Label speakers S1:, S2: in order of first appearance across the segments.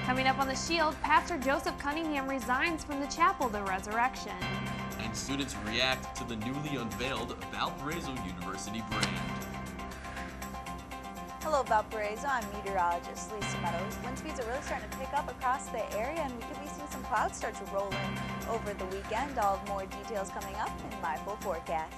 S1: Coming up on The Shield, Pastor Joseph Cunningham resigns from the Chapel of the Resurrection.
S2: And students react to the newly unveiled Valparaiso University brand.
S3: Hello Valparaiso, I'm meteorologist Lisa Meadows. Wind speeds are really starting to pick up across the area, and we could be seeing some clouds start to roll in over the weekend. I'll have more details coming up in my full forecast.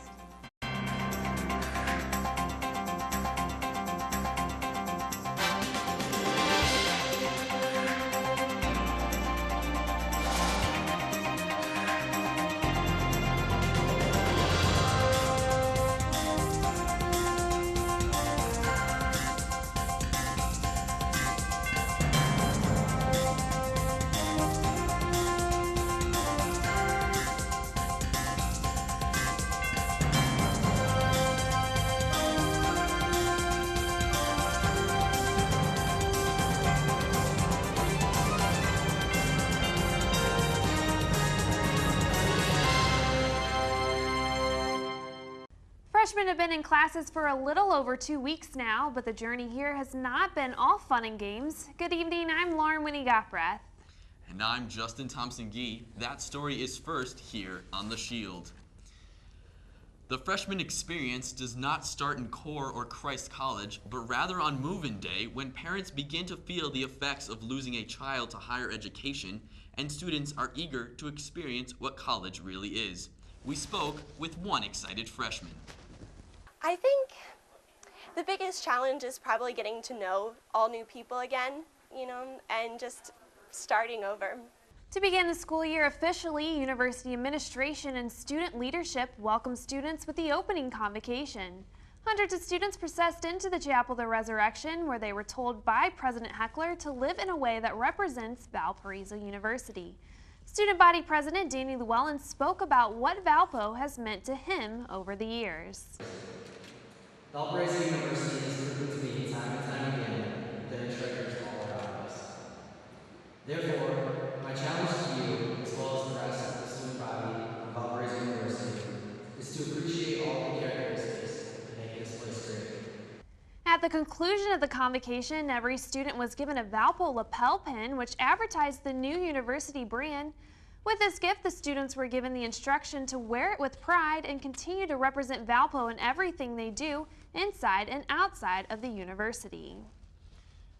S1: Freshmen have been in classes for a little over 2 weeks now, but the journey here has not been all fun and games. Good evening, I'm Lauren Winnie-Gottbreath.
S2: And I'm Justin Thompson-Gee. That story is first here on The Shield. The freshman experience does not start in Core or Christ College, but rather on move-in day when parents begin to feel the effects of losing a child to higher education and students are eager to experience what college really is. We spoke with one excited freshman.
S4: I think the biggest challenge is probably getting to know all new people again, and just starting over.
S1: To begin the school year officially, university administration and student leadership welcome students with the opening convocation. Hundreds of students processed into the Chapel of the Resurrection, where they were told by President Heckler to live in a way that represents Valparaiso University. Student body president Danny Llewellyn spoke about what Valpo has meant to him over the years.
S5: Valparaiso University has proven to me time and time again that its treasures all around us. Therefore, my challenge to you, as well as the rest of the student body of Valparaiso University, is to appreciate all the characteristics that make this place great.
S1: At the conclusion of the convocation, every student was given a Valpo lapel pin, which advertised the new university brand. With this gift, the students were given the instruction to wear it with pride and continue to represent Valpo in everything they do inside and outside of the university.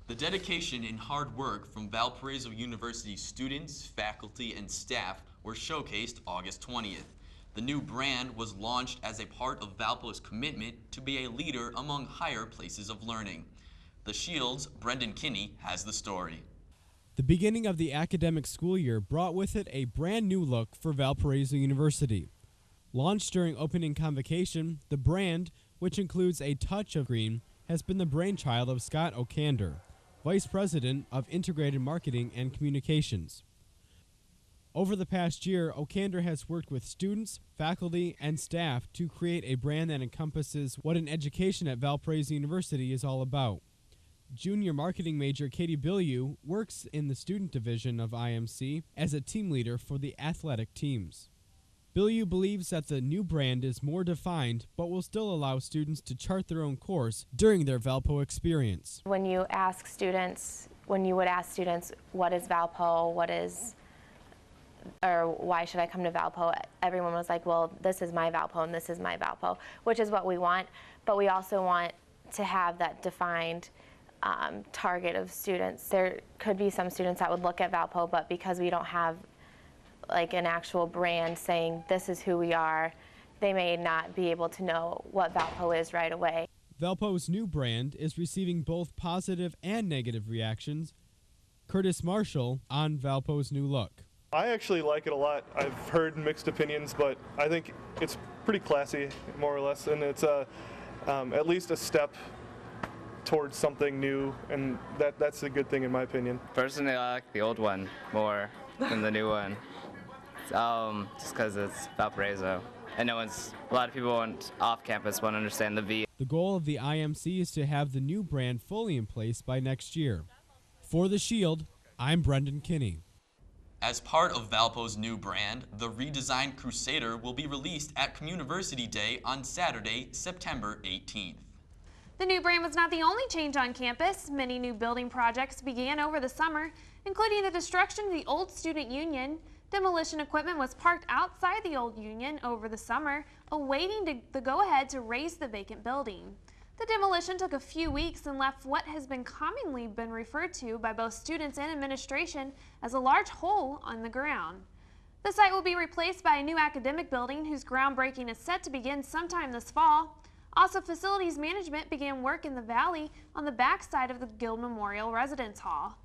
S2: The dedication and hard work from Valparaiso University students, faculty, and staff were showcased August 20th. The new brand was launched as a part of Valpo's commitment to be a leader among higher places of learning. The Shield's Brendan Kinney has the story.
S6: The beginning of the academic school year brought with it a brand new look for Valparaiso University. Launched during opening convocation, the brand, which includes a touch of green, has been the brainchild of Scott O'Kander, Vice President of Integrated Marketing and Communications. Over the past year, O'Kander has worked with students, faculty, and staff to create a brand that encompasses what an education at Valparaiso University is all about. Junior marketing major Katie Bilyeu works in the student division of IMC as a team leader for the athletic teams. Bilyeu believes that the new brand is more defined, but will still allow students to chart their own course during their Valpo experience.
S7: When you would ask students, what is Valpo, or why should I come to Valpo, everyone was like, well, this is my Valpo and this is my Valpo, which is what we want, but we also want to have that defined target of students. There could be some students that would look at Valpo, but because we don't have like an actual brand saying this is who we are, they may not be able to know what Valpo is right away.
S6: Valpo's new brand is receiving both positive and negative reactions. Curtis Marshall on Valpo's new look.
S8: I actually like it a lot. I've heard mixed opinions, but I think it's pretty classy, more or less, and it's at least a step towards something new, and that's a good thing in my opinion.
S9: Personally, I like the old one more than the new one, just because it's Valparaiso. And a lot of people off campus won't understand the V.
S6: The goal of the IMC is to have the new brand fully in place by next year. For The Shield, I'm Brendan Kinney.
S2: As part of Valpo's new brand, the redesigned Crusader will be released at Communiversity Day on Saturday, September 18th.
S1: The new brand was not the only change on campus. Many new building projects began over the summer. including the destruction of the old student union. Demolition equipment was parked outside the old union over the summer, awaiting the go-ahead to raise the vacant building. The demolition took a few weeks and left what has been commonly been referred to by both students and administration as a large hole on the ground. The site will be replaced by a new academic building whose groundbreaking is set to begin sometime this fall. Also, facilities management began work in the valley on the backside of the Guild Memorial Residence Hall.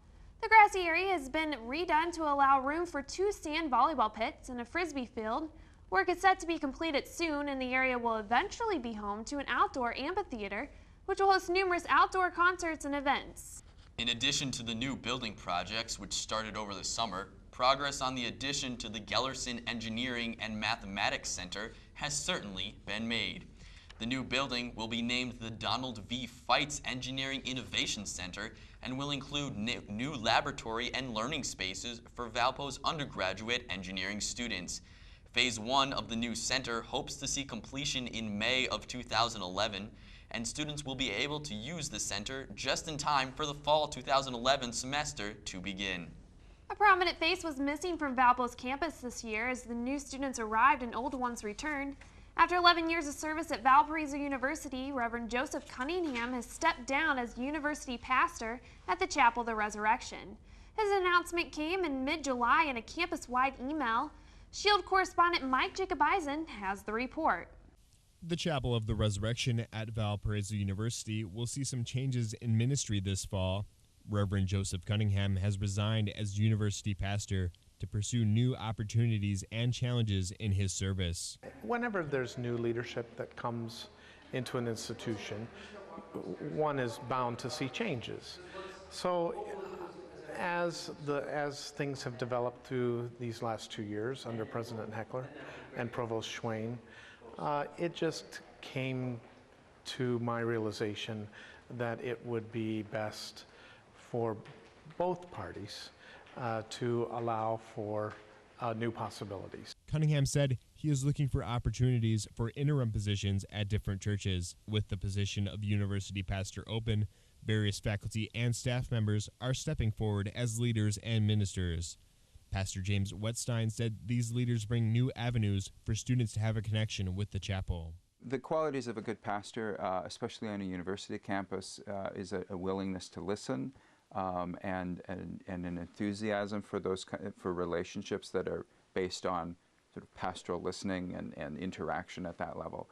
S1: The grassy area has been redone to allow room for 2 sand volleyball pits and a frisbee field. Work is set to be completed soon, and the area will eventually be home to an outdoor amphitheater, which will host numerous outdoor concerts and events.
S2: In addition to the new building projects, which started over the summer, progress on the addition to the Gellerson Engineering and Mathematics Center has certainly been made. The new building will be named the Donald V. Feitz Engineering Innovation Center and will include new laboratory and learning spaces for Valpo's undergraduate engineering students. Phase 1 of the new center hopes to see completion in May of 2011, and students will be able to use the center just in time for the fall 2011 semester to begin.
S1: A prominent face was missing from Valpo's campus this year as the new students arrived and old ones returned. After 11 years of service at Valparaiso University, Reverend Joseph Cunningham has stepped down as university pastor at the Chapel of the Resurrection. His announcement came in mid-July in a campus-wide email. Shield correspondent Mike Jacobizen has the report.
S10: The Chapel of the Resurrection at Valparaiso University will see some changes in ministry this fall. Reverend Joseph Cunningham has resigned as university pastor to pursue new opportunities and challenges in his service.
S11: Whenever there's new leadership that comes into an institution, one is bound to see changes. So as things have developed through these last 2 years under President Heckler and Provost Schwein, it just came to my realization that it would be best for both parties to allow for new possibilities.
S10: Cunningham said he is looking for opportunities for interim positions at different churches. With the position of university pastor open, various faculty and staff members are stepping forward as leaders and ministers. Pastor James Wetstein said these leaders bring new avenues for students to have a connection with the chapel.
S12: The qualities of a good pastor, especially on a university campus, is a willingness to listen, and an enthusiasm for for relationships that are based on sort of pastoral listening and interaction at that level.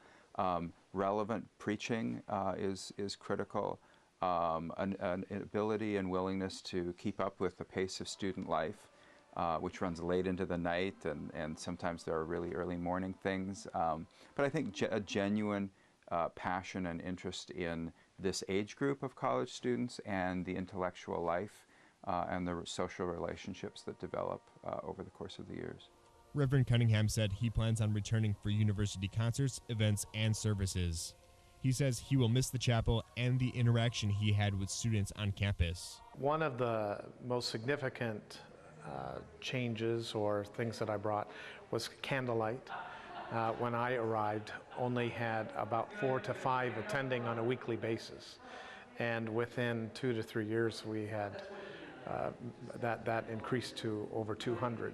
S12: Relevant preaching is critical. An ability and willingness to keep up with the pace of student life, which runs late into the night, and sometimes there are really early morning things. But I think a genuine passion and interest in this age group of college students and the intellectual life and the social relationships that develop over the course of the years.
S10: Reverend Cunningham said he plans on returning for university concerts, events, and services. He says he will miss the chapel and the interaction he had with students on campus.
S11: One of the most significant changes or things that I brought was candlelight. When I arrived, only had about 4 to 5 attending on a weekly basis, and within 2 to 3 years we had that increased to over 200.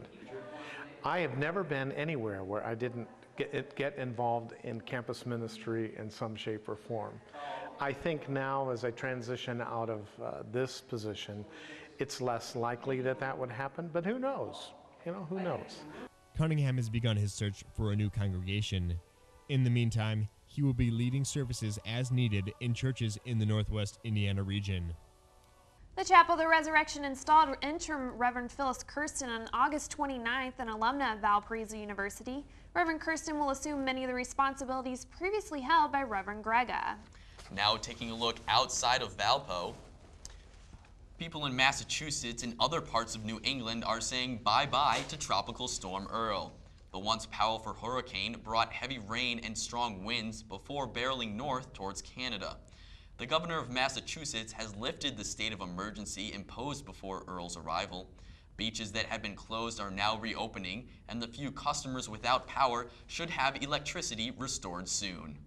S11: I have never been anywhere where I didn't get involved in campus ministry in some shape or form. I think now, as I transition out of this position, it's less likely that would happen, but who knows? You know, who knows?
S10: Cunningham has begun his search for a new congregation. In the meantime, he will be leading services as needed in churches in the Northwest Indiana region.
S1: The Chapel of the Resurrection installed interim Reverend Phyllis Kirsten on August 29th, an alumna of Valparaiso University. Reverend Kirsten will assume many of the responsibilities previously held by Reverend Grega.
S2: Now taking a look outside of Valpo, people in Massachusetts and other parts of New England are saying bye-bye to Tropical Storm Earl. The once powerful hurricane brought heavy rain and strong winds before barreling north towards Canada. The governor of Massachusetts has lifted the state of emergency imposed before Earl's arrival. Beaches that had been closed are now reopening, and the few customers without power should have electricity restored soon.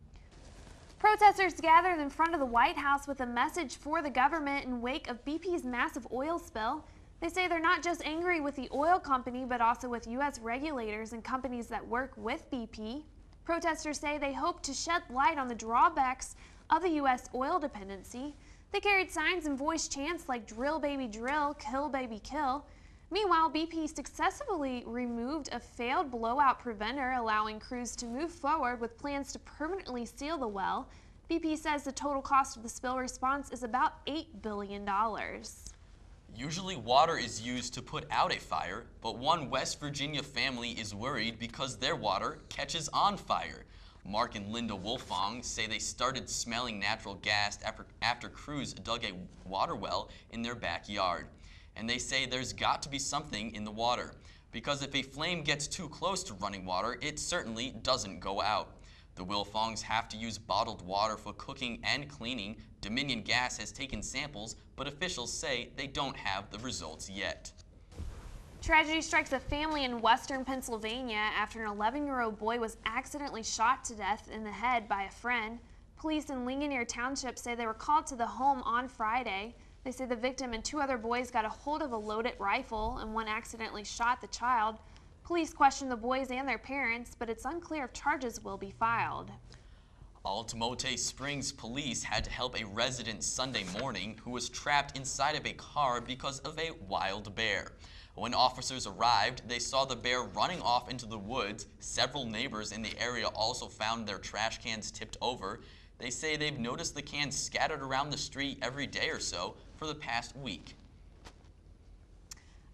S1: Protesters gathered in front of the White House with a message for the government in wake of BP's massive oil spill. They say they're not just angry with the oil company, but also with U.S. regulators and companies that work with BP. Protesters say they hope to shed light on the drawbacks of the U.S. oil dependency. They carried signs and voiced chants like "Drill baby drill, kill baby kill." Meanwhile, BP successfully removed a failed blowout preventer, allowing crews to move forward with plans to permanently seal the well. BP says the total cost of the spill response is about $8 billion.
S2: Usually water is used to put out a fire, but one West Virginia family is worried because their water catches on fire. Mark and Linda Wolfong say they started smelling natural gas after crews dug a water well in their backyard. And they say there's got to be something in the water, because if a flame gets too close to running water, it certainly doesn't go out. The Wilfongs have to use bottled water for cooking and cleaning. Dominion Gas has taken samples, but officials say they don't have the results yet.
S1: Tragedy strikes a family in western Pennsylvania after an 11-year-old boy was accidentally shot to death in the head by a friend. Police in Ligonier Township say they were called to the home on Friday. They say the victim and two other boys got a hold of a loaded rifle and one accidentally shot the child. Police questioned the boys and their parents, but it's unclear if charges will be filed.
S2: Altamonte Springs police had to help a resident Sunday morning who was trapped inside of a car because of a wild bear. When officers arrived, they saw the bear running off into the woods. Several neighbors in the area also found their trash cans tipped over. They say they've noticed the cans scattered around the street every day or so for the past week.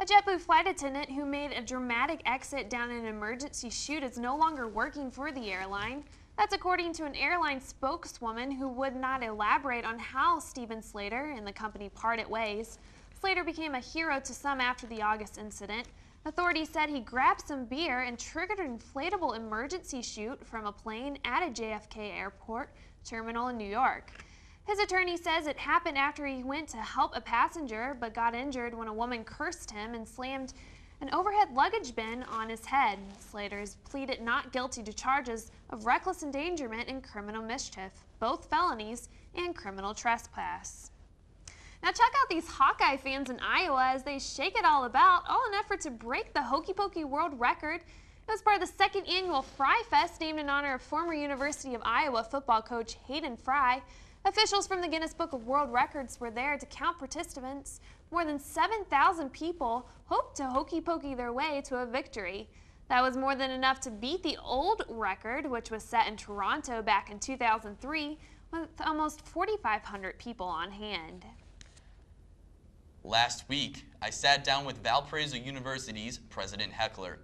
S1: A JetBlue flight attendant who made a dramatic exit down an emergency chute is no longer working for the airline. That's according to an airline spokeswoman who would not elaborate on how Steven Slater and the company parted ways. Slater became a hero to some after the August incident. Authorities said he grabbed some beer and triggered an inflatable emergency chute from a plane at a JFK airport terminal in New York. His attorney says it happened after he went to help a passenger but got injured when a woman cursed him and slammed an overhead luggage bin on his head. Slater's pleaded not guilty to charges of reckless endangerment and criminal mischief, both felonies and criminal trespass. Now check out these Hawkeye fans in Iowa as they shake it all about, all in an effort to break the Hokey Pokey world record. It was part of the second annual Fry Fest, named in honor of former University of Iowa football coach Hayden Fry. Officials from the Guinness Book of World Records were there to count participants. More than 7,000 people hoped to hokey pokey their way to a victory. That was more than enough to beat the old record, which was set in Toronto back in 2003, with almost 4,500 people on hand.
S2: Last week, I sat down with Valparaiso University's President Heckler.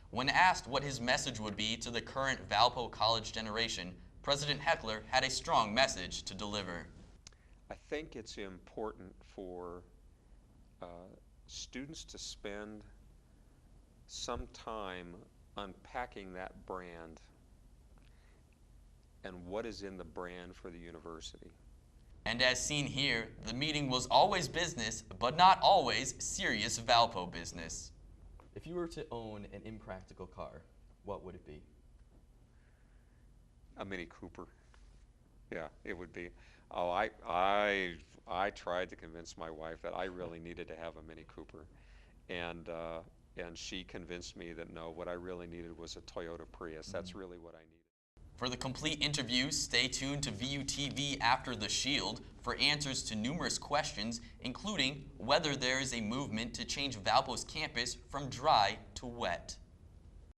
S2: When asked what his message would be to the current Valpo College generation, President Heckler had a strong message to deliver.
S13: I think it's important for students to spend some time unpacking that brand and what is in the brand for the university.
S2: And as seen here, the meeting was always business, but not always serious Valpo business.
S14: If you were to own an impractical car, what would it be?
S13: A Mini Cooper. Yeah, it would be. Oh, I tried to convince my wife that I really needed to have a Mini Cooper, and she convinced me that no, what I really needed was a Toyota Prius. That's really what I needed.
S2: For the complete interview, stay tuned to VUTV After the Shield for answers to numerous questions, including whether there is a movement to change Valpo's campus from dry to wet.